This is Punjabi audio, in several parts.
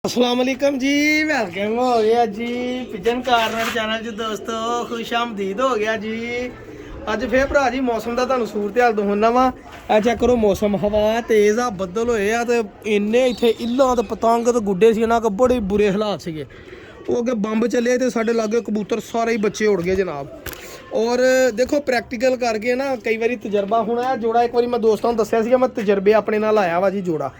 अस्सलाम वालेकुम जी, वेलकम हो गया जी पिजन कार्नर चैनल च दोस्तों, खुश आमदीद हो गया जी। ਅੱਜ ਫੇਰ ਭਰਾ ਜੀ ਮੌਸਮ ਦਾ ਤੁਹਾਨੂੰ ਸੂਰਤ ਹਾਲ ਦਿਖਾਉਣਾ ਵਾ। ਇਹ ਚੈੱਕ ਕਰੋ ਮੌਸਮ, ਹਵਾ ਤੇਜ਼ ਆ, ਬੱਦਲ ਹੋਏ ਆ ਤੇ ਇੰਨੇ ਇੱਥੇ ਇੱਲਾਂ ਤੇ ਪਤੰਗ ਤੇ ਗੁੱਡੇ ਸੀ ਇਹਨਾਂ ਕੋ ਬੜੇ ਬੁਰੇ ਹਾਲਾਤ ਸੀਗੇ। ਉਹ ਅੱਗੇ ਬੰਬ ਚੱਲੇ ਤੇ ਸਾਡੇ ਲਾਗੇ ਕਬੂਤਰ ਸਾਰੇ ਹੀ ਬੱਚੇ ਉੜ ਗਏ ਜਨਾਬ। ਔਰ ਦੇਖੋ ਪ੍ਰੈਕਟੀਕਲ ਕਰਕੇ ਨਾ ਕਈ ਵਾਰੀ ਤਜਰਬਾ ਹੋਣਾ। ਜੋੜਾ ਇੱਕ ਵਾਰੀ ਮੈਂ ਦੋਸਤਾਂ ਨੂੰ ਦੱਸਿਆ ਸੀਗਾ, ਮੈਂ ਤਜਰਬੇ ਆਪਣੇ ਨਾਲ ਆਇਆ ਵਾ ਜੀ ਜੋੜਾ।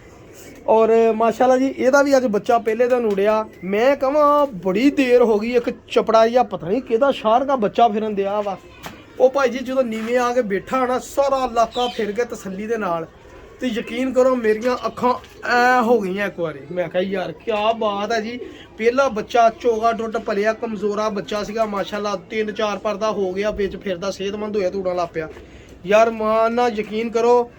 ਔਰ ਮਾਸ਼ਾਅੱਲਾ ਜੀ ਇਹਦਾ ਵੀ ਅੱਜ ਬੱਚਾ ਪਹਿਲੇ ਦਿਨ ਉੜਿਆ। ਮੈਂ ਕਹਾਂ ਬੜੀ ਦੇਰ ਹੋ ਗਈ, ਇੱਕ ਚਪੜਾ ਜਿਹਾ ਪਤਾ ਨਹੀਂ ਕਿਹਦਾ ਸ਼ਾਰ ਦਾ ਬੱਚਾ ਫਿਰਨ ਦਿਆ ਵਾ। ਉਹ ਭਾਈ ਜੀ ਜਦੋਂ ਨੀਵੇਂ ਆ ਕੇ ਬੈਠਾ ਨਾ ਸਾਰਾ ਇਲਾਕਾ ਫਿਰ ਕੇ ਤਸੱਲੀ ਦੇ ਨਾਲ, ਤੇ ਯਕੀਨ ਕਰੋ ਮੇਰੀਆਂ ਅੱਖਾਂ ਐ ਹੋ ਗਈਆਂ ਇੱਕ ਵਾਰੀ। ਮੈਂ ਕਿਹਾ ਯਾਰ ਕੀ ਬਾਤ ਹੈ ਜੀ। ਪਹਿਲਾ ਬੱਚਾ ਚੋਗਾ ਟੁੱਟ ਭਲਿਆ, ਕਮਜ਼ੋਰਾ ਬੱਚਾ ਸੀਗਾ ਮਾਸ਼ਾਅੱਲਾ, 3-4 ਪਰ ਦਾ ਹੋ ਗਿਆ, ਵਿੱਚ ਫਿਰਦਾ ਸਿਹਤਮੰਦ ਹੋਇਆ ਤੂੜਾ ਲਾ ਪਿਆ ਯਾਰ। ਮਾਂ ਨਾ ਯਕੀਨ ਕਰੋ,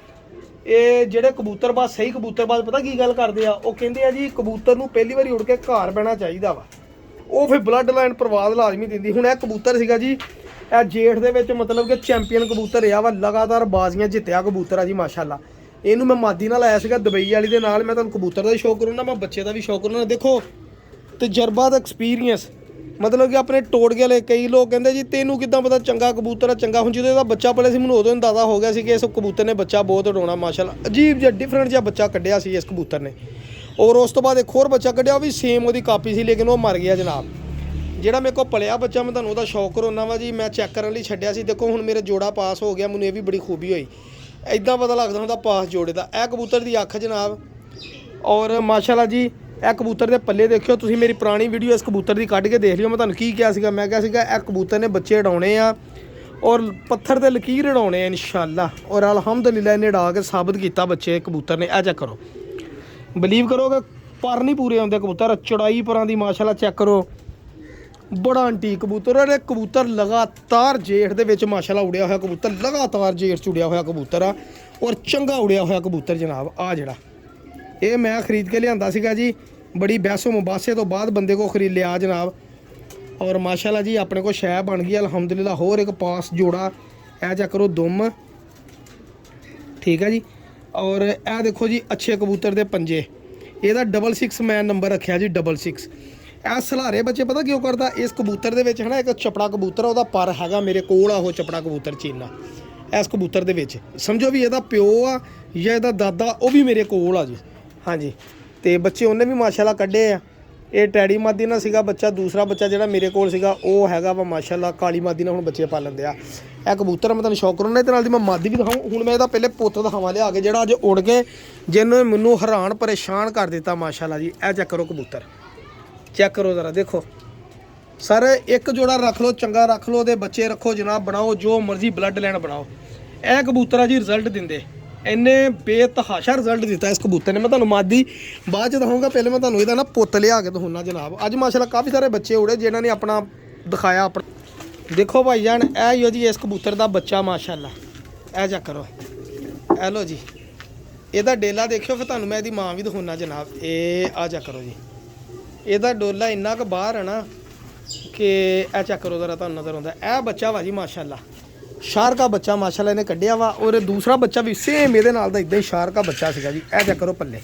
ਇਹ ਜਿਹੜੇ ਕਬੂਤਰਬਾਜ਼ ਸਹੀ ਕਬੂਤਰਬਾਜ਼ ਪਤਾ ਕੀ ਗੱਲ ਕਰਦੇ ਆ, ਉਹ ਕਹਿੰਦੇ ਆ ਜੀ ਕਬੂਤਰ ਨੂੰ ਪਹਿਲੀ ਵਾਰੀ ਉੜ ਕੇ ਘਰ ਬਹਿਣਾ ਚਾਹੀਦਾ ਵਾ, ਉਹ ਫਿਰ ਬਲੱਡ ਲਾਈਨ ਪ੍ਰਵਾਦ ਲਾਜ਼ਮੀ ਦਿੰਦੀ। ਹੁਣ ਇਹ ਕਬੂਤਰ ਸੀਗਾ ਜੀ, ਇਹ ਜੇਠ ਦੇ ਵਿੱਚ ਮਤਲਬ ਕਿ ਚੈਂਪੀਅਨ ਕਬੂਤਰ ਰਿਹਾ ਵਾ, ਲਗਾਤਾਰ ਬਾਜ਼ੀਆਂ ਜਿੱਤਿਆ ਕਬੂਤਰ ਆ ਜੀ ਮਾਸ਼ਾਅੱਲਾ। ਇਹਨੂੰ ਮੈਂ ਮਾਦੀ ਨਾਲ ਆਇਆ ਸੀਗਾ ਦੁਬਈ ਵਾਲੀ ਦੇ ਨਾਲ। ਮੈਂ ਤੁਹਾਨੂੰ ਕਬੂਤਰ ਦਾ ਸ਼ੌਕ ਕਰੂੰਗਾ, ਮੈਂ ਬੱਚੇ ਦਾ ਵੀ ਸ਼ੌਕ ਕਰੂੰਗਾ। ਦੇਖੋ ਤਜਰਬਾ ਦਾ ਐਕਸਪੀਰੀਅੰਸ, ਮਤਲਬ ਕਿ ਆਪਣੇ ਟੋੜ ਕੇ ਵਾਲੇ ਕਈ ਲੋਕ ਕਹਿੰਦੇ ਜੀ ਤੈਨੂੰ ਕਿੱਦਾਂ ਪਤਾ ਚੰਗਾ ਕਬੂਤਰ ਆ ਚੰਗਾ। ਹੁਣ ਜਦੋਂ ਇਹਦਾ ਬੱਚਾ ਪਲੇ ਸੀ ਮੈਨੂੰ ਉਦੋਂ ਅੰਦਾਜ਼ਾ ਹੋ ਗਿਆ ਸੀ ਕਿ ਇਸ ਕਬੂਤਰ ਨੇ ਬੱਚਾ ਬਹੁਤ ਉਡਾਉਣਾ ਮਾਸ਼ਾਅੱਲਾ। ਅਜੀਬ ਜਿਹਾ ਡਿਫਰੈਂਟ ਜਿਹਾ ਬੱਚਾ ਕੱਢਿਆ ਸੀ ਇਸ ਕਬੂਤਰ ਨੇ। ਔਰ ਉਸ ਤੋਂ ਬਾਅਦ ਇੱਕ ਹੋਰ ਬੱਚਾ ਕੱਢਿਆ, ਉਹ ਵੀ ਸੇਮ ਉਹਦੀ ਕਾਪੀ ਸੀ, ਲੇਕਿਨ ਉਹ ਮਰ ਗਿਆ ਜਨਾਬ। ਜਿਹੜਾ ਮੇਰੇ ਕੋਲ ਪਲਿਆ ਬੱਚਾ ਮੈਂ ਤੁਹਾਨੂੰ ਉਹਦਾ ਸ਼ੌਕ ਕਰਾਉਣਾ ਵਾ ਜੀ। ਮੈਂ ਚੈੱਕ ਕਰਨ ਲਈ ਛੱਡਿਆ ਸੀ। ਦੇਖੋ ਹੁਣ ਮੇਰੇ ਜੋੜਾ ਪਾਸ ਹੋ ਗਿਆ, ਮੈਨੂੰ ਇਹ ਵੀ ਬੜੀ ਖੂਬੀ ਹੋਈ। ਇੱਦਾਂ ਪਤਾ ਲੱਗਦਾ ਹੁੰਦਾ ਪਾਸ ਜੋੜੇ ਦਾ। ਇਹ ਕਬੂਤਰ ਦੀ ਅੱਖ ਜਨਾਬ। ਔਰ ਮਾਸ਼ਾਅੱਲਾ ਜੀ ਇਹ ਕਬੂਤਰ ਦੇ ਪੱਲੇ ਦੇਖਿਓ ਤੁਸੀਂ, ਮੇਰੀ ਪੁਰਾਣੀ ਵੀਡੀਓ ਇਸ ਕਬੂਤਰ ਦੀ ਕੱਢ ਕੇ ਦੇਖ ਲਿਓ। ਮੈਂ ਤੁਹਾਨੂੰ ਕੀ ਕਿਹਾ ਸੀਗਾ, ਮੈਂ ਕਿਹਾ ਸੀਗਾ ਇਹ ਕਬੂਤਰ ਨੇ ਬੱਚੇ ਉਡਾਉਣੇ ਆ ਔਰ ਪੱਥਰ ਤੇ ਲਕੀਰ ਉਡਾਉਣੇ ਆ ਇਨਸ਼ਾਅੱਲਾ। ਔਰ ਅਲਹਮਦੁਲਿਲਾ ਇਹਨੇ ਉਡਾ ਕੇ ਸਾਬਤ ਕੀਤਾ ਬੱਚੇ ਕਬੂਤਰ ਨੇ। ਇਹ ਚੈੱਕ ਕਰੋ, ਬਲੀਵ ਕਰੋਗੇ ਪਰ ਨਹੀਂ ਪੂਰੇ ਹੁੰਦੇ ਕਬੂਤਰ, ਚੜਾਈ ਪਰਾਂ ਦੀ ਮਾਸ਼ਾਅੱਲਾ ਚੈੱਕ ਕਰੋ। ਬੜਾ ਐਂਟੀਕ ਕਬੂਤਰ। ਔਰ ਇਹ ਕਬੂਤਰ ਲਗਾਤਾਰ ਜੇਠ ਦੇ ਵਿੱਚ ਮਾਸ਼ਾਅੱਲਾ ਉੜਿਆ ਹੋਇਆ ਕਬੂਤਰ, ਲਗਾਤਾਰ ਜੇਠ 'ਚ ਉੜਿਆ ਹੋਇਆ ਕਬੂਤਰ ਆ ਔਰ ਚੰਗਾ ਉੜਿਆ ਹੋਇਆ ਕਬੂਤਰ ਜਨਾਬ। ਆ ਜਿਹੜਾ ਇਹ ਮੈਂ ਖਰੀਦ ਕੇ ਲਿਆਂਦਾ ਸੀਗਾ ਜੀ, ਬੜੀ ਬਹਿਸੋ ਮੁਬਾਸੇ ਤੋਂ ਬਾਅਦ ਬੰਦੇ ਕੋ ਖਰੀਦ ਲਿਆ ਜਨਾਬ। ਔਰ ਮਾਸ਼ਾਅੱਲਾ ਜੀ ਆਪਣੇ ਕੋਲ ਸ਼ੈ ਬਣ ਗਈ ਅਲਹਮਦੁਲਿਲਾ। ਹੋਰ ਇੱਕ ਪਾਸ ਜੋੜਾ ਇਹ ਚੈੱਕ ਕਰੋ, ਦੁਮ ਠੀਕ ਹੈ ਜੀ। ਔਰ ਇਹ ਦੇਖੋ ਜੀ ਅੱਛੇ ਕਬੂਤਰ ਦੇ ਪੰਜੇ। ਇਹਦਾ 66 ਮੈਂ ਨੰਬਰ ਰੱਖਿਆ ਜੀ, 66। ਇਹ ਸਲਾਰੇ ਬੱਚੇ ਪਤਾ ਕਿਉਂ ਕਰਦਾ, ਇਸ ਕਬੂਤਰ ਦੇ ਵਿੱਚ ਹੈ ਨਾ ਇੱਕ ਚਪੜਾ ਕਬੂਤਰ, ਉਹਦਾ ਪਰ ਹੈਗਾ ਮੇਰੇ ਕੋਲ ਆ, ਉਹ ਚਪੜਾ ਕਬੂਤਰ ਚੀਨਾ ਇਸ ਕਬੂਤਰ ਦੇ ਵਿੱਚ। ਸਮਝੋ ਵੀ ਇਹਦਾ ਪਿਓ ਆ ਜਾਂ ਇਹਦਾ ਦਾਦਾ, ਉਹ ਵੀ ਮੇਰੇ ਕੋਲ ਆ ਜੀ। ਹਾਂਜੀ, ਤੇ ਬੱਚੇ ਉਹਨੇ ਵੀ ਮਾਸ਼ਾਅੱਲਾ ਕੱਢੇ ਆ। ਇਹ ਟੈਡੀ ਮਾਦੀ ਨਾਲ ਸੀਗਾ ਬੱਚਾ, ਦੂਸਰਾ ਬੱਚਾ ਜਿਹੜਾ ਮੇਰੇ ਕੋਲ ਸੀਗਾ ਉਹ ਹੈਗਾ ਵਾ ਮਾਸ਼ਾਅੱਲਾ ਕਾਲੀ ਮਾਦੀ ਨਾਲ ਹੁਣ ਬੱਚੇ ਪਾਲਣ ਦਿਆ। ਇਹ ਕਬੂਤਰ ਮੈਂ ਤੁਹਾਨੂੰ ਸ਼ੌਕ ਕਰਾਉਣਾ, ਇਹਦੇ ਨਾਲ ਦੀ ਮੈਂ ਮਾਦੀ ਵੀ ਦਿਖਾऊं। ਹੁਣ ਮੈਂ ਇਹਦਾ ਪਹਿਲੇ ਪੁੱਤ ਦਿਖਾਵਾਂ ਲਿਆ ਕੇ, ਜਿਹੜਾ ਅੱਜ ਉੜ ਕੇ ਜਿਹਨੇ ਮੈਨੂੰ ਹੈਰਾਨ ਪਰੇਸ਼ਾਨ ਕਰ ਦਿੱਤਾ ਮਾਸ਼ਾਅੱਲਾ ਜੀ। ਇਹ ਚੈੱਕ ਕਰੋ ਕਬੂਤਰ, ਚੈੱਕ ਕਰੋ ਜ਼ਰਾ, ਦੇਖੋ ਸਰ ਇੱਕ ਜੋੜਾ ਰੱਖ ਲਓ, ਚੰਗਾ ਰੱਖ ਲਓ, ਉਹਦੇ ਬੱਚੇ ਰੱਖੋ ਜਨਾਬ, ਬਣਾਓ ਜੋ ਮਰਜ਼ੀ ਬਲੱਡ ਲਾਈਨ ਬਣਾਓ। ਇਹ ਕਬੂਤਰ ਆ ਜੀ ਰਿਜ਼ਲਟ ਦਿੰਦੇ, ਇੰਨੇ ਬੇਤਹਾਸ਼ਾ ਰਿਜ਼ਲਟ ਦਿੱਤਾ ਇਸ ਕਬੂਤਰ ਨੇ। ਮੈਂ ਤੁਹਾਨੂੰ ਮਾਦੀ ਬਾਅਦ 'ਚ ਦਿਖਾਊਂਗਾ, ਪਹਿਲੇ ਮੈਂ ਤੁਹਾਨੂੰ ਇਹਦਾ ਨਾ ਪੁੱਤ ਲਿਆ ਕੇ ਦਿਖਾਉਣਾ ਜਨਾਬ। ਅੱਜ ਮਾਸ਼ਾਅੱਲਾ ਕਾਫੀ ਸਾਰੇ ਬੱਚੇ ਉੜੇ ਜਿਨ੍ਹਾਂ ਨੇ ਆਪਣਾ ਦਿਖਾਇਆ ਆਪਣਾ। ਦੇਖੋ ਭਾਈ ਜਾਨ ਇਹ ਹੀ ਹੋ ਜੀ ਇਸ ਕਬੂਤਰ ਦਾ ਬੱਚਾ ਮਾਸ਼ਾਅੱਲਾ। ਇਹ ਚੈੱਕ ਕਰੋ, ਇਹ ਲਓ ਜੀ ਇਹਦਾ ਡੇਲਾ ਦੇਖਿਓ, ਫਿਰ ਤੁਹਾਨੂੰ ਮੈਂ ਇਹਦੀ ਮਾਂ ਵੀ ਦਿਖਾਉਣਾ ਜਨਾਬ। ਇਹ ਆ ਚੈੱਕ ਕਰੋ ਜੀ, ਇਹਦਾ ਡੋਲਾ ਇੰਨਾ ਕੁ ਬਾਹਰ ਹੈ ਨਾ ਕਿ ਇਹ ਚੈੱਕ ਕਰੋ ਜ਼ਰਾ, ਤੁਹਾਨੂੰ ਨਜ਼ਰ ਆਉਂਦਾ। ਇਹ ਬੱਚਾ ਵਾ ਜੀ ਮਾਸ਼ਾਅੱਲਾ, ਸ਼ਾਰ ਕਾ ਬੱਚਾ ਮਾਸ਼ਾਅੱਲਾ ਇਹਨੇ ਕੱਢਿਆ ਵਾ। ਔਰ ਦੂਸਰਾ ਬੱਚਾ ਵੀ ਸੇਮ ਇਹਦੇ ਨਾਲ ਦਾ ਇੱਦਾਂ ਹੀ ਸ਼ਾਰ ਕਾ ਬੱਚਾ ਸੀਗਾ ਜੀ। ਇਹ ਚੈੱਕ ਕਰੋ ਪੱਲੇ।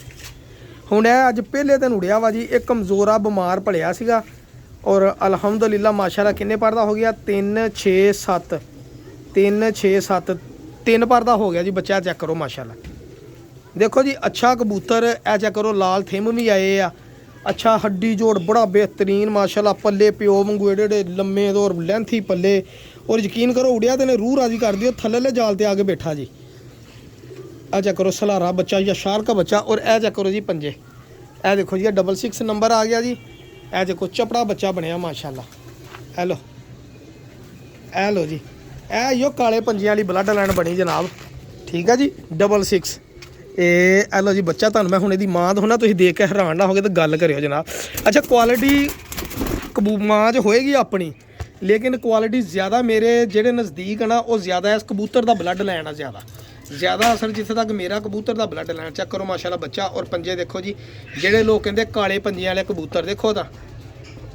ਹੁਣ ਇਹ ਅੱਜ ਪਹਿਲੇ ਦਿਨ ਉੜਿਆ ਵਾ ਜੀ। ਇਹ ਕਮਜ਼ੋਰਾ ਬਿਮਾਰ ਭਲਿਆ ਸੀਗਾ ਔਰ ਅਲਹਮਦੁਲਿਲਾ ਮਾਸ਼ਾਅੱਲਾ ਕਿੰਨੇ ਪਰ ਦਾ ਹੋ ਗਿਆ, 3-6-7 3-6-7 3 ਪਰ ਦਾ ਹੋ ਗਿਆ ਜੀ ਬੱਚਾ। ਚੈੱਕ ਕਰੋ ਮਾਸ਼ਾਅੱਲਾ, ਦੇਖੋ ਜੀ ਅੱਛਾ ਕਬੂਤਰ। ਇਹ ਚੈੱਕ ਕਰੋ ਲਾਲ ਥਿੰਮ ਵੀ ਆਏ ਆ, ਅੱਛਾ ਹੱਡੀ ਜੋੜ ਬੜਾ ਬਿਹਤਰੀਨ ਮਾਸ਼ਾਅੱਲਾ। ਪੱਲੇ ਪਿਓ ਵਾਂਗੂ ਏਡੇ ਲੰਮੇ ਔਰ ਲੈਂਥੀ ਪੱਲੇ। ਔਰ ਯਕੀਨ ਕਰੋ ਉੜਿਆ ਤੇ ਨੇ ਰੂਹ ਰਾਜੀ ਕਰ ਦਿਓ, ਥੱਲੇ ਜਾਲ ਤੇ ਆ ਕੇ ਬੈਠਾ ਜੀ। ਆ ਚੈੱਕ ਕਰੋ ਸਲਾਰਾ ਬੱਚਾ ਜਾਂ ਸ਼ਾਰ ਕਾ ਬੱਚਾ। ਔਰ ਇਹ ਚੈੱਕ ਕਰੋ ਜੀ ਪੰਜੇ, ਇਹ ਦੇਖੋ ਜੀ 66 ਨੰਬਰ ਆ ਗਿਆ ਜੀ। ਇਹ ਦੇਖੋ ਚਪੜਾ ਬੱਚਾ ਬਣਿਆ ਮਾਸ਼ਾਅੱਲਾ। ਇਹ ਲੋ, ਇਹ ਲੋ ਜੀ, ਇਹ ਯੋ ਕਾਲੇ ਪੰਜਿਆਂ ਵਾਲੀ ਬਲੱਡ ਲਾਈਨ ਬਣੀ ਜਨਾਬ, ਠੀਕ ਹੈ ਜੀ 66। ਇਹ ਲੋ ਜੀ ਬੱਚਾ। ਤੁਹਾਨੂੰ ਮੈਂ ਹੁਣ ਇਹਦੀ ਮਾਂ ਦਿਖਾਉਣਾ, ਤੁਸੀਂ ਦੇਖ ਕੇ ਹੈਰਾਨ ਨਾ ਹੋਗੇ ਤਾਂ ਗੱਲ ਕਰਿਓ ਜਨਾਬ। ਅੱਛਾ ਕੁਆਲਿਟੀ ਮਾਂ 'ਚ ਹੋਏਗੀ ਆਪਣੀ, ਲੇਕਿਨ ਕੁਆਲਿਟੀ ਜ਼ਿਆਦਾ ਮੇਰੇ ਜਿਹੜੇ ਨਜ਼ਦੀਕ ਹੈ ਨਾ ਉਹ ਜ਼ਿਆਦਾ ਇਸ ਕਬੂਤਰ ਦਾ ਬਲੱਡ ਲੈਣ ਆ ਜ਼ਿਆਦਾ ਅਸਰ ਜਿੱਥੇ ਤੱਕ ਮੇਰਾ ਕਬੂਤਰ ਦਾ ਬਲੱਡ ਲੈਣ। ਚੈੱਕ ਕਰੋ ਮਾਸ਼ਾਅੱਲਾ ਬੱਚਾ। ਔਰ ਪੰਜੇ ਦੇਖੋ ਜੀ, ਜਿਹੜੇ ਲੋਕ ਕਹਿੰਦੇ ਕਾਲੇ ਪੰਜਿਆਂ ਵਾਲੇ ਕਬੂਤਰ ਦੇਖੋ ਤਾਂ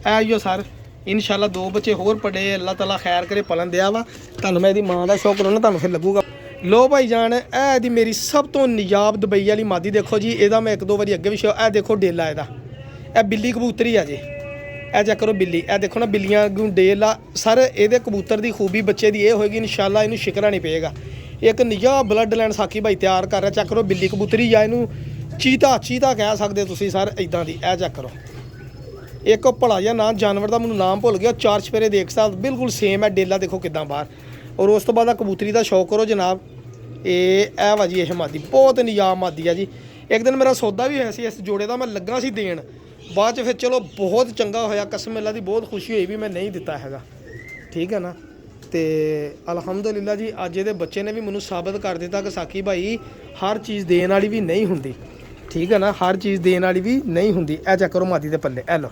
ਇਹ ਹੀ ਸਰ। ਇਨਸ਼ਾਅੱਲਾ 2 ਬੱਚੇ ਹੋਰ ਪੜੇ, ਅੱਲਾਹ ਤਾਲਾ ਖੈਰ ਕਰੇ ਪਲਣ ਦਿਆ ਵਾ। ਤੁਹਾਨੂੰ ਮੈਂ ਇਹਦੀ ਮਾਂ ਦਾ ਸ਼ੌਕ ਕਰਾਉਣਾ, ਤੁਹਾਨੂੰ ਫਿਰ ਲੱਗੂਗਾ। ਲੋ ਭਾਈ ਜਾਨ ਇਹ ਇਹਦੀ ਮੇਰੀ ਸਭ ਤੋਂ ਨਿਜਾਬ ਦੁਬਈ ਵਾਲੀ ਮਾਦੀ। ਦੇਖੋ ਜੀ ਇਹਦਾ ਮੈਂ 1-2 ਵਾਰੀ ਅੱਗੇ ਵੀ ਇਹ ਦੇਖੋ ਡੇਲਾ ਇਹਦਾ, ਇਹ ਬਿੱਲੀ ਕਬੂਤਰੀ ਆ ਜੀ, ਇਹ ਚੈੱਕ ਕਰੋ ਬਿੱਲੀ, ਇਹ ਦੇਖੋ ਨਾ ਬਿੱਲੀਆਂ ਗੁੰਡੇਲ ਆ ਸਰ। ਇਹਦੇ ਕਬੂਤਰ ਦੀ ਖੂਬੀ ਬੱਚੇ ਦੀ ਇਹ ਹੋਏਗੀ ਇਨਸ਼ਾਅੱਲਾ ਇਹਨੂੰ ਸ਼ਿਕਰਾ ਨਹੀਂ ਪਏਗਾ। ਇੱਕ ਨਿੱਘਾ ਬਲੱਡ ਲਾਈਨ ਸਾਕੀ ਭਾਈ ਤਿਆਰ ਕਰ ਰਿਹਾ। ਚੈੱਕ ਕਰੋ ਬਿੱਲੀ ਕਬੂਤਰੀ ਜਾਂ ਇਹਨੂੰ ਚੀਤਾ ਕਹਿ ਸਕਦੇ ਤੁਸੀਂ ਸਰ, ਇਦਾਂ ਦੀ। ਇਹ ਚੈੱਕ ਕਰੋ ਇੱਕ ਭਲਾ ਜਿਹਾ ਨਾਂ ਜਾਨਵਰ ਦਾ ਮੈਨੂੰ ਨਾਮ ਭੁੱਲ ਗਿਆ, 4 ਚਫੇਰੇ ਦੇਖ ਸਕਦੇ ਬਿਲਕੁਲ ਸੇਮ ਹੈ। ਡੇਲਾ ਦੇਖੋ ਕਿੱਦਾਂ ਬਾਹਰ। ਔਰ ਉਸ ਤੋਂ ਬਾਅਦ ਆ ਕਬੂਤਰੀ ਦਾ ਸ਼ੌਕ ਕਰੋ ਜਨਾਬ। ਇਹ ਵਾ ਜੀ ਇਹ ਮਾਦੀ ਬਹੁਤ ਨਿਯਾਮ ਮਾਦੀ ਆ ਜੀ। ਇੱਕ ਦਿਨ ਮੇਰਾ ਸੌਦਾ ਵੀ ਹੋਇਆ ਸੀ ਇਸ ਜੋੜੇ ਦਾ, ਮੈਂ ਲੱਗਾ ਸੀ ਦੇਣ, ਬਾਅਦ 'ਚ ਫਿਰ ਚਲੋ ਬਹੁਤ ਚੰਗਾ ਹੋਇਆ, ਕਸਮ ਅੱਲਾ ਦੀ ਬਹੁਤ ਖੁਸ਼ੀ ਹੋਈ ਵੀ ਮੈਂ ਨਹੀਂ ਦਿੱਤਾ ਹੈਗਾ, ਠੀਕ ਹੈ ਨਾ। ਤੇ ਅਲਹਮਦੁਲਿਲਾ ਜੀ ਅੱਜ ਇਹਦੇ ਬੱਚੇ ਨੇ ਵੀ ਮੈਨੂੰ ਸਾਬਤ ਕਰ ਦਿੱਤਾ ਕਿ ਸਾਕੀ ਭਾਈ ਹਰ ਚੀਜ਼ ਦੇਣ ਵਾਲੀ ਵੀ ਨਹੀਂ ਹੁੰਦੀ, ਠੀਕ ਹੈ ਨਾ, ਹਰ ਚੀਜ਼ ਦੇਣ ਵਾਲੀ ਵੀ ਨਹੀਂ ਹੁੰਦੀ। ਇਹ ਚੈੱਕ ਕਰੋ ਮਾਦੀ ਦੇ ਪੱਲੇ, ਇਹ ਲਓ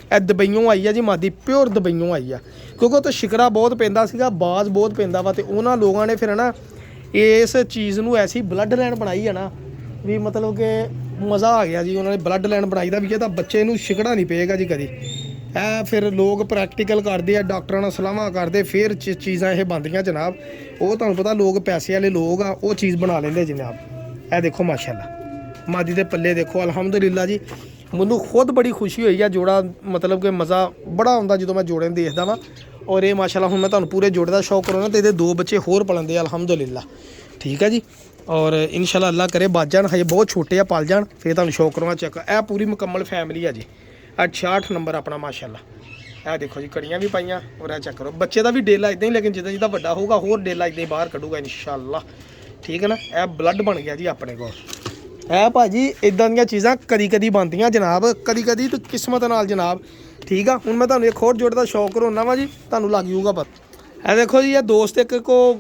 ਇਹ ਦੁਬਈਓਂ ਆਈ ਆ ਜੀ ਮਾਦੀ, ਪਿਓਰ ਦੁਬਈਓਂ ਆਈ ਆ, ਕਿਉਂਕਿ ਉਹ ਤਾਂ ਸ਼ਿਕਰਾ ਬਹੁਤ ਪੈਂਦਾ ਸੀਗਾ, ਬਾਜ਼ ਬਹੁਤ ਪੈਂਦਾ ਵਾ, ਤੇ ਉਹਨਾਂ ਲੋਕਾਂ ਨੇ ਫਿਰ ਨਾ ਇਸ ਚੀਜ਼ ਨੂੰ ਐਸੀ ਬਲੱਡ ਲਾਈਨ ਬਣਾਈ ਆ ਨਾ ਵੀ ਮਤਲਬ ਕਿ ਮਜ਼ਾ ਆ ਗਿਆ ਜੀ। ਉਹਨਾਂ ਨੇ ਬਲੱਡ ਲਾਈਨ ਬਣਾਈ ਦਾ ਵੀ ਇਹ ਤਾਂ ਬੱਚੇ ਨੂੰ ਸ਼ਿਕੜਾ ਨਹੀਂ ਪਏਗਾ ਜੀ ਕਦੀ। ਇਹ ਫਿਰ ਲੋਕ ਪ੍ਰੈਕਟੀਕਲ ਕਰਦੇ ਆ, ਡਾਕਟਰਾਂ ਨਾਲ ਸਲਾਹਾਂ ਕਰਦੇ, ਫਿਰ ਚੀਜ਼ਾਂ ਇਹ ਬਣਦੀਆਂ ਜਨਾਬ। ਉਹ ਤੁਹਾਨੂੰ ਪਤਾ ਲੋਕ ਪੈਸੇ ਵਾਲੇ ਲੋਕ ਆ, ਉਹ ਚੀਜ਼ ਬਣਾ ਲੈਂਦੇ ਜਨਾਬ। ਇਹ ਦੇਖੋ ਮਾਸ਼ਾਅੱਲਾ ਮਾਦੀ ਦੇ ਪੱਲੇ ਦੇਖੋ ਅਲਹਮਦੁਲਿਲਾ ਜੀ। ਮੈਨੂੰ ਖੁਦ ਬੜੀ ਖੁਸ਼ੀ ਹੋਈ ਆ, ਜੋੜਾ ਮਤਲਬ ਕਿ ਮਜ਼ਾ ਬੜਾ ਆਉਂਦਾ ਜਦੋਂ ਮੈਂ ਜੋੜੇ ਨੂੰ ਦੇਖਦਾ ਵਾਂ। ਔਰ ਇਹ ਮਾਸ਼ਾਅੱਲਾ ਹੁਣ ਮੈਂ ਤੁਹਾਨੂੰ ਪੂਰੇ ਜੋੜੇ ਦਾ ਸ਼ੌਕ ਕਰਾਉਣਾ, ਤੇ ਇਹਦੇ 2 ਬੱਚੇ ਹੋਰ ਪਲਣਦੇ ਆ ਅਲਹਮਦੁਲਿਲਾ, ਠੀਕ ਹੈ ਜੀ। ਔਰ ਇਨਸ਼ਾਅੱਲਾ ਅੱਲਾ ਕਰੇ ਬਚ ਜਾਣ, ਹਜੇ ਬਹੁਤ ਛੋਟੇ ਆ, ਪਲ ਜਾਣ, ਫਿਰ ਤੁਹਾਨੂੰ ਸ਼ੌਕ ਕਰਾਉਣਾ। ਚੈੱਕ ਇਹ ਪੂਰੀ ਮੁਕੰਮਲ ਫੈਮਿਲੀ ਆ ਜੀ। 68 ਨੰਬਰ ਆਪਣਾ ਮਾਸ਼ਾਅੱਲਾ। ਇਹ ਦੇਖੋ ਜੀ ਕੜੀਆਂ ਵੀ ਪਾਈਆਂ। ਔਰ ਇਹ ਚੈੱਕ ਕਰੋ ਬੱਚੇ ਦਾ ਵੀ ਡੇਲਾ ਇਦਾਂ ਹੀ, ਲੇਕਿਨ ਜਿੱਦਾਂ ਵੱਡਾ ਹੋਊਗਾ ਹੋਰ ਡੇਲਾ ਇਦਾਂ ਹੀ ਬਾਹਰ ਕੱਢੂਗਾ ਇਨਸ਼ਾਅੱਲਾ, ਠੀਕ ਹੈ ਨਾ। ਇਹ ਬਲੱਡ ਬਣ ਗਿਆ ਜੀ ਆਪਣੇ ਕੋਲ। ਇਹ ਭਾਜੀ ਇਦਾਂ ਦੀਆਂ ਚੀਜ਼ਾਂ ਕਦੀ ਕਦੀ ਬਣਦੀਆਂ ਜਨਾਬ, ਕਦੀ ਕਦੀ ਤਾਂ ਕਿਸਮਤ ਨਾਲ ਜਨਾਬ, ਠੀਕ ਆ। ਹੁਣ ਮੈਂ ਤੁਹਾਨੂੰ ਇੱਕ ਹੋਰ ਜੋੜੇ ਦਾ ਸ਼ੌਕ ਕਰਾਉਣਾ ਵਾ ਜੀ, ਤੁਹਾਨੂੰ ਲੱਗ ਜੂਗਾ ਪਤਾ। ਇਹ ਦੇਖੋ ਜੀ ਇਹ ਦੋਸਤ ਇੱਕ ਕੋ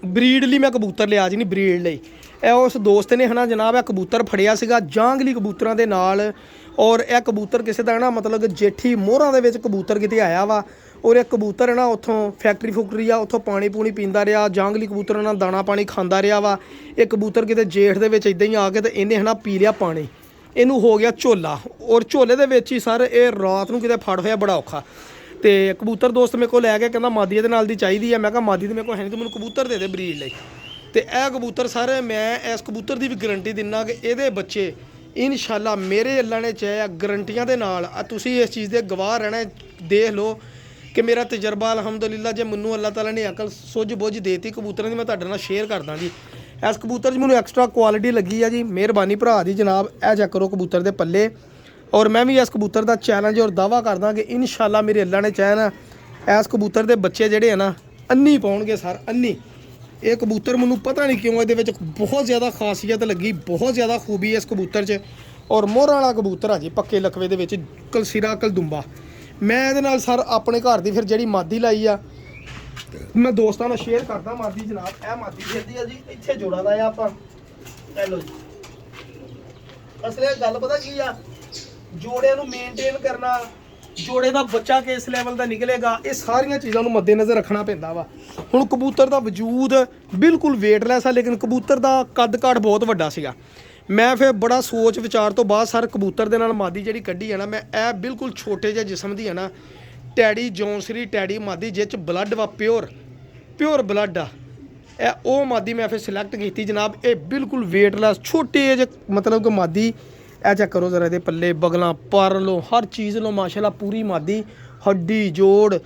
ਬਰੀਡ ਲਈ ਮੈਂ ਕਬੂਤਰ ਲਿਆ ਜੀ, ਨਹੀਂ ਬਰੀਡ ਲਈ। ਇਹ ਉਸ ਦੋਸਤ ਨੇ ਹਨਾ ਜਨਾਬ ਇਹ ਕਬੂਤਰ ਫੜਿਆ ਸੀਗਾ ਜਾਂਗਲੀ ਕਬੂਤਰਾਂ ਦੇ ਨਾਲ। ਔਰ ਇਹ ਕਬੂਤਰ ਕਿਸੇ ਦਾ ਨਾ ਮਤਲਬ ਜੇਠੀ ਮੋਹਰਾਂ ਦੇ ਵਿੱਚ ਕਬੂਤਰ ਕਿਤੇ ਆਇਆ ਵਾ। ਔਰ ਇਹ ਕਬੂਤਰ ਹੈ ਨਾ ਉੱਥੋਂ ਫੈਕਟਰੀ ਆ, ਉੱਥੋਂ ਪਾਣੀ ਪੂਣੀ ਪੀਂਦਾ ਰਿਹਾ, ਜਾਂਗਲੀ ਕਬੂਤਰਾਂ ਨਾਲ ਦਾਣਾ ਪਾਣੀ ਖਾਂਦਾ ਰਿਹਾ ਵਾ। ਇਹ ਕਬੂਤਰ ਕਿਤੇ ਜੇਠ ਦੇ ਵਿੱਚ ਇਦਾਂ ਹੀ ਆ ਕੇ ਤੇ ਇਹਨੇ ਹਨਾ ਪੀ ਲਿਆ ਪਾਣੀ, ਇਹਨੂੰ ਹੋ ਗਿਆ ਝੋਲਾ। ਔਰ ਝੋਲੇ ਦੇ ਵਿੱਚ ਹੀ ਸਰ ਇਹ ਰਾਤ ਨੂੰ ਕਿਤੇ ਫੜ ਹੋਇਆ ਬੜਾ ਔਖਾ। ਤੇ ਕਬੂਤਰ ਦੋਸਤ ਮੇਰੇ ਕੋਲ ਲੈ ਕੇ ਕਹਿੰਦਾ ਮਾਦੀ ਇਹਦੇ ਨਾਲ ਦੀ ਚਾਹੀਦੀ ਹੈ। ਮੈਂ ਕਿਹਾ ਮਾਦੀ ਤੇ ਮੇਰੇ ਕੋਲ ਹੈ ਨਹੀਂ, ਤੂੰ ਮੈਨੂੰ ਕਬੂਤਰ ਦੇ ਦੇ ਬਰੀਡ ਲਈ। ਤੇ ਇਹ ਕਬੂਤਰ ਸਰ ਮੈਂ ਇਸ ਕਬੂਤਰ ਦੀ ਵੀ ਗਰੰਟੀ ਦਿੰਦਾ ਕਿ ਇਹਦੇ ਬੱਚੇ ਇਨਸ਼ਾਅੱਲਾ ਮੇਰੇ ਅੱਲਾ ਨੇ ਚਾਹਿਆ ਗਰੰਟੀਆਂ ਦੇ ਨਾਲ, ਤੁਸੀਂ ਇਸ ਚੀਜ਼ ਦੇ ਗਵਾਹ ਰਹਿਣਾ। ਦੇਖ ਲਓ ਕਿ ਮੇਰਾ ਤਜਰਬਾ ਅਲਹਮਦੁਲਿਲਾ, ਜੇ ਮੈਨੂੰ ਅੱਲਾਹ ਤਾਲਾ ਨੇ ਅਕਲ ਸੁੱਝ ਬੁੱਝ ਦੇਤੀ ਕਬੂਤਰਾਂ ਦੀ, ਮੈਂ ਤੁਹਾਡੇ ਨਾਲ ਸ਼ੇਅਰ ਕਰਦਾ ਜੀ। ਇਸ ਕਬੂਤਰ 'ਚ ਮੈਨੂੰ ਐਕਸਟਰਾ ਕੁਆਲਿਟੀ ਲੱਗੀ ਆ ਜੀ, ਮਿਹਰਬਾਨੀ ਭਰਾ ਦੀ ਜਨਾਬ। ਇਹ ਚੈੱਕ ਕਰੋ ਕਬੂਤਰ ਦੇ ਪੱਲੇ। ਔਰ ਮੈਂ ਵੀ ਇਸ ਕਬੂਤਰ ਦਾ ਚੈਲੰਜ ਔਰ ਦਾਵਾ ਕਰਦਾ ਕਿ ਇਨਸ਼ਾਅੱਲਾ ਮੇਰੇ ਅੱਲਾ ਨੇ ਚਾਹਿਆ ਨਾ ਇਸ ਕਬੂਤਰ ਦੇ ਬੱਚੇ ਜਿਹੜੇ ਆ ਨਾ ਅੰਨੀ ਪਾਉਣਗੇ ਸਰ, ਅੰਨੀ। ਇਹ ਕਬੂਤਰ ਮੈਨੂੰ ਪਤਾ ਨਹੀਂ ਕਿਉਂ ਇਹਦੇ ਵਿੱਚ ਬਹੁਤ ਜ਼ਿਆਦਾ ਖਾਸੀਅਤ ਲੱਗੀ, ਬਹੁਤ ਜ਼ਿਆਦਾ ਖੂਬੀ ਇਸ ਕਬੂਤਰ 'ਚ। ਔਰ ਮੋਹਰਾਂ ਵਾਲਾ ਕਬੂਤਰ ਆ ਜੀ, ਪੱਕੇ ਲਕਵੇ ਦੇ ਵਿੱਚ, ਕਲਸੀਰਾ ਕਲਦੁੰਬਾ। ਮੈਂ ਇਹਦੇ ਨਾਲ ਸਰ ਆਪਣੇ ਘਰ ਦੀ ਫਿਰ ਜਿਹੜੀ ਮਾਦੀ ਲਾਈ ਆ ਮੈਂ ਦੋਸਤਾਂ ਨਾਲ ਸ਼ੇਅਰ ਕਰਦਾ। ਮਾਦੀ ਜਨਾਬ ਇਹ ਮਾਦੀ ਫਿਰਦੀ ਆ ਜੀ, ਇੱਥੇ ਜੋੜਾ ਲਾਇਆ ਆਪਾਂ। ਲੈ ਲਓ ਜੀ, ਅਸਲੇ ਗੱਲ ਪਤਾ ਕੀ ਆ, ਜੋੜਿਆਂ ਨੂੰ ਮੇਨਟੇਨ ਕਰਨਾ, ਜੋੜੇ ਦਾ ਬੱਚਾ ਕਿਸ ਲੈਵਲ ਦਾ ਨਿਕਲੇਗਾ, ਇਹ ਸਾਰੀਆਂ ਚੀਜ਼ਾਂ ਨੂੰ ਮੱਦੇਨਜ਼ਰ ਰੱਖਣਾ ਪੈਂਦਾ ਵਾ। ਹੁਣ ਕਬੂਤਰ ਦਾ ਵਜੂਦ ਬਿਲਕੁਲ ਵੇਟਲੈਸ ਆ, ਲੇਕਿਨ ਕਬੂਤਰ ਦਾ ਕੱਦ ਕਾਠ ਬਹੁਤ ਵੱਡਾ ਸੀਗਾ। ਮੈਂ ਫਿਰ ਬੜਾ ਸੋਚ ਵਿਚਾਰ ਤੋਂ ਬਾਅਦ ਸਰ ਕਬੂਤਰ ਦੇ ਨਾਲ ਮਾਦੀ ਜਿਹੜੀ ਕੱਢੀ ਹੈ ਨਾ, ਮੈਂ ਇਹ ਬਿਲਕੁਲ ਛੋਟੇ ਜਿਹੇ ਜਿਸਮ ਦੀ ਹੈ ਨਾ, ਟੈਡੀ ਜੌਂਸਰੀ ਟੈਡੀ ਮਾਦੀ ਜਿਹ 'ਚ ਬਲੱਡ ਵਾ, ਪਿਓਰ ਬਲੱਡ ਆ। ਇਹ ਉਹ ਮਾਦੀ ਮੈਂ ਫਿਰ ਸਿਲੈਕਟ ਕੀਤੀ ਜਨਾਬ। ਇਹ ਬਿਲਕੁਲ ਵੇਟਲੈਸ ਛੋਟੇ ਜਿਹੇ ਮਤਲਬ ਕਿ ਮਾਦੀ। ਇਹ ਚੈੱਕ ਕਰੋ ਜ਼ਰਾ ਇਹਦੇ ਪੱਲੇ, ਬਗਲਾਂ, ਪਰ ਲਓ, ਹਰ ਚੀਜ਼ ਲਓ ਮਾਸ਼ਾਅੱਲਾ ਪੂਰੀ ਮਾਦੀ। ਹੱਡੀ ਜੋੜ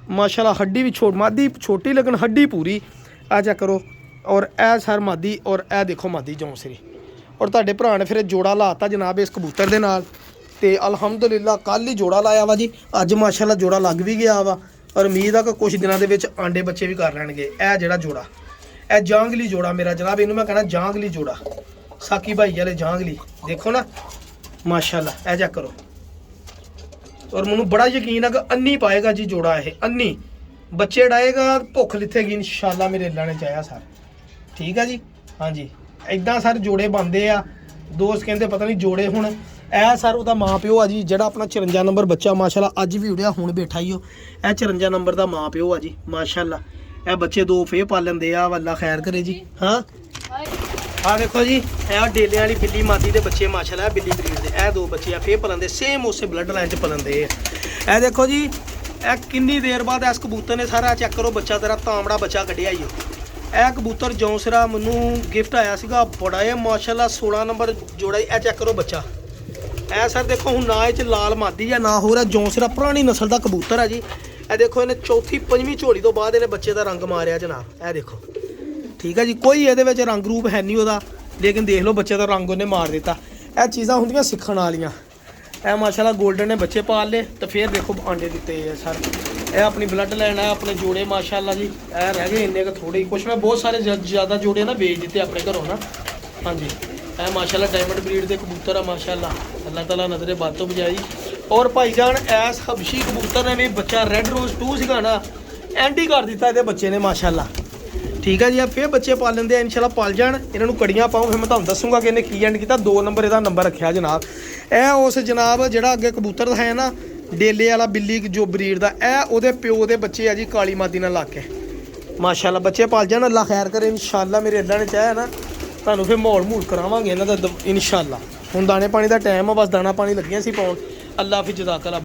ਮਾਸ਼ਾਅੱਲਾ, ਹੱਡੀ ਵੀ ਮਾਦੀ ਛੋਟੀ ਲੇਕਿਨ ਹੱਡੀ ਪੂਰੀ। ਇਹ ਚੈੱਕ ਕਰੋ। ਔਰ ਇਹ ਸਰ ਮਾਦੀ, ਔਰ ਇਹ ਦੇਖੋ ਮਾਦੀ ਜੌਂਸਰੀ। ਔਰ ਤੁਹਾਡੇ ਭਰਾ ਨੇ ਫਿਰ ਜੋੜਾ ਲਾਤਾ ਜਨਾਬ ਇਸ ਕਬੂਤਰ ਦੇ ਨਾਲ। ਤੇ ਅਲਹਮਦੁਲਿਲਾ ਕੱਲ੍ਹ ਹੀ ਜੋੜਾ ਲਾਇਆ ਵਾ ਜੀ, ਅੱਜ ਮਾਸ਼ਾਅੱਲਾ ਜੋੜਾ ਲੱਗ ਵੀ ਗਿਆ ਵਾ। ਔਰ ਉਮੀਦ ਆ ਕਿ ਕੁਝ ਦਿਨਾਂ ਦੇ ਵਿੱਚ ਆਂਡੇ ਬੱਚੇ ਵੀ ਕਰ ਲੈਣਗੇ। ਇਹ ਜਿਹੜਾ ਜੋੜਾ, ਇਹ ਜਾਂਗਲੀ ਜੋੜਾ ਮੇਰਾ ਜਨਾਬ, ਇਹਨੂੰ ਮੈਂ ਕਹਿਣਾ ਜਾਂਗਲੀ ਜੋੜਾ, ਸਾਕੀ ਭਾਈ ਵਾਲੇ ਜਾਂਗਲੀ। ਦੇਖੋ ਨਾ ਮਾਸ਼ਾਅੱਲਾ, ਇਹ ਚੈੱਕ ਕਰੋ। ਔਰ ਮੈਨੂੰ ਬੜਾ ਯਕੀਨ ਆ ਕਿ ਅੰਨੀ ਪਾਏਗਾ ਜੀ ਜੋੜਾ, ਇਹ ਅੰਨੀ ਬੱਚੇ ਡਾਏਗਾ, ਭੁੱਖ ਲਿੱਥੇਗੀ ਇਨਸ਼ਾਅੱਲਾ ਮੇਰੇ ਅੱਲਾ ਨੇ ਚਾਹਿਆ ਸਰ, ਠੀਕ ਆ ਜੀ। ਹਾਂਜੀ ਇਦਾਂ ਸਰ ਜੋੜੇ ਬਣਦੇ ਆ। ਦੋਸਤ ਕਹਿੰਦੇ ਪਤਾ ਨਹੀਂ ਜੋੜੇ। ਹੁਣ ਇਹ ਸਰ ਉਹਦਾ ਮਾਂ ਪਿਓ ਆ ਜੀ, ਜਿਹੜਾ ਆਪਣਾ 54 ਨੰਬਰ ਬੱਚਾ ਮਾਸ਼ਾਅੱਲਾ ਅੱਜ ਵੀ ਉੜਿਆ, ਹੁਣ ਬੈਠਾ ਹੀ ਉਹ। ਇਹ 54 ਨੰਬਰ ਦਾ ਮਾਂ ਪਿਓ ਆ ਜੀ ਮਾਸ਼ਾਅੱਲਾ। ਇਹ ਬੱਚੇ 2 ਫੇਰ ਪਾਲਣਦੇ ਆ, ਅੱਲਾ ਖੈਰ ਕਰੇ ਜੀ। ਹਾਂ ਆ ਦੇਖੋ ਜੀ, ਇਹ ਡੇਲੇ ਵਾਲੀ ਬਿੱਲੀ ਮਾਦੀ ਦੇ ਬੱਚੇ ਮਾਸ਼ਾਅੱਲਾ, ਬਿੱਲੀ ਬਰੀਡ ਦੇ ਇਹ 2 ਬੱਚੇ ਆ, ਫੇਰ ਪਲਣਦੇ ਸੇਮ ਉਸੇ ਬਲੱਡ ਲਾਈਨ 'ਚ ਪਲਣਦੇ ਆ। ਇਹ ਦੇਖੋ ਜੀ, ਇਹ ਕਿੰਨੀ ਦੇਰ ਬਾਅਦ ਇਸ ਕਬੂਤਰ ਨੇ ਸਾਰਾ ਚੈੱਕ ਕਰੋ ਬੱਚਾ, ਤੇਰਾ ਤਾਂਬੜਾ ਬੱਚਾ ਕੱਢਿਆ ਹੀ ਉਹ। ਇਹ ਕਬੂਤਰ ਜੌਂਸਰਾ ਮੈਨੂੰ ਗਿਫਟ ਆਇਆ ਸੀਗਾ, ਬੜਾ ਹੈ ਮਾਸ਼ਾਅੱਲਾ 16 ਨੰਬਰ ਜੋੜਾ। ਇਹ ਚੈੱਕ ਕਰੋ ਬੱਚਾ, ਇਹ ਸਰ ਦੇਖੋ ਹੁਣ ਨਾ ਇਹ ਚ ਲਾਲ ਮਾਦੀ ਆ ਨਾ ਹੋ ਰਿਹਾ ਜੌਂਸਰਾ ਪੁਰਾਣੀ ਨਸਲ ਦਾ ਕਬੂਤਰ ਆ ਜੀ। ਇਹ ਦੇਖੋ ਇਹਨੇ ਚੌਥੀ ਪੰਜਵੀਂ ਝੋਲੀ ਤੋਂ ਬਾਅਦ ਇਹਨੇ ਬੱਚੇ ਦਾ ਰੰਗ ਮਾਰਿਆ ਜਨਾਬ। ਇਹ ਦੇਖੋ ਠੀਕ ਹੈ ਜੀ, ਕੋਈ ਇਹਦੇ ਵਿੱਚ ਰੰਗ ਰੂਪ ਹੈ ਨਹੀਂ ਉਹਦਾ, ਲੇਕਿਨ ਦੇਖ ਲਓ ਬੱਚੇ ਦਾ ਰੰਗ ਉਹਨੇ ਮਾਰ ਦਿੱਤਾ। ਇਹ ਚੀਜ਼ਾਂ ਹੁੰਦੀਆਂ ਸਿੱਖਣ ਵਾਲੀਆਂ। ਇਹ ਮਾਸ਼ਾਅੱਲਾ ਗੋਲਡਨ ਨੇ ਬੱਚੇ ਪਾਲ ਲਏ ਤੇ ਫਿਰ ਦੇਖੋ ਆਂਡੇ ਦਿੱਤੇ ਆ ਸਰ। ਇਹ ਆਪਣੀ ਬਲੱਡ ਲਾਈਨ ਹੈ, ਆਪਣੇ ਜੋੜੇ ਮਾਸ਼ਾਅੱਲਾ ਜੀ। ਇਹ ਰਹਿ ਗਏ ਇੰਨੇ ਕੁ ਥੋੜੇ ਹੀ, ਕੁਛ ਮੈਂ ਬਹੁਤ ਸਾਰੇ ਜ਼ਿਆਦਾ ਜੋੜੇ ਨਾ ਵੇਚ ਦਿੱਤੇ ਆਪਣੇ ਘਰੋਂ ਨਾ। ਹਾਂਜੀ ਇਹ ਮਾਸ਼ਾਅੱਲਾ ਡਾਇਮੰਡ ਬਰੀਡ ਦੇ ਕਬੂਤਰ ਆ ਮਾਸ਼ਾਅੱਲਾ, ਅੱਲਾਹ ਤਾਲਾ ਨਜ਼ਰੇ ਬੰਦ ਤੋਂ ਬਜਾਈ। ਔਰ ਭਾਈਜਾਨ ਐਸ ਹਬਸ਼ੀ ਕਬੂਤਰ ਨੇ ਵੀ ਬੱਚਾ ਰੈੱਡ ਰੋਜ਼ 2 ਸੀਗਾ ਨਾ, ਐਂਟੀ ਕਰ ਦਿੱਤਾ ਇਹਦੇ ਬੱਚੇ ਨੇ ਮਾਸ਼ਾਅੱਲਾ। ਠੀਕ ਹੈ ਜੀ, ਆ ਫਿਰ ਬੱਚੇ ਪਾਲ ਲੈਂਦੇ ਆ ਇਨਸ਼ਾਅੱਲਾ, ਪਾਲ ਜਾਣ। ਇਹਨਾਂ ਨੂੰ ਕੜੀਆਂ ਪਾਉ, ਫਿਰ ਮੈਂ ਤੁਹਾਨੂੰ ਦੱਸੂਗਾ ਕਿ ਇਹਨੇ ਕੀ ਐਂਡ ਕੀਤਾ। 2 ਨੰਬਰ ਇਹਦਾ ਨੰਬਰ ਰੱਖਿਆ ਜਨਾਬ। ਇਹ ਉਸ ਜਨਾਬ ਜਿਹੜਾ ਅੱਗੇ ਕਬੂਤਰ ਦਿਖਾਇਆ ਨਾ ਡੇਲੇ ਵਾਲਾ ਬਿੱਲੀ ਜੋ ਬਰੀਡ ਦਾ, ਇਹ ਉਹਦੇ ਪਿਓ ਦੇ ਬੱਚੇ ਆ ਜੀ ਕਾਲੀ ਮਾਦੀ ਨਾਲ ਲੱਗ ਕੇ ਮਾਸ਼ਾਅੱਲਾ। ਬੱਚੇ ਪਾਲ ਜਾਣ, ਅੱਲਾ ਖੈਰ ਕਰੇ ਇਨਸ਼ਾਅੱਲਾ। ਮੇਰੇ ਅੱਲਾ ਨੇ ਚਾਹਿਆ ਨਾ ਤੁਹਾਨੂੰ ਫਿਰ ਮਾਹੌਲ ਮੂਲ ਕਰਾਵਾਂਗੇ ਇਹਨਾਂ ਦਾ ਇਨਸ਼ਾਅੱਲਾ। ਹੁਣ ਦਾਣੇ ਪਾਣੀ ਦਾ ਟਾਈਮ ਆ, ਬਸ ਦਾਣਾ ਪਾਣੀ ਲੱਗੀਆਂ ਸੀ ਪਾਉਣ। ਅੱਲਾ ਹਾਫਿਜ਼, ਜਜ਼ਾਕ ਅੱਲਾ।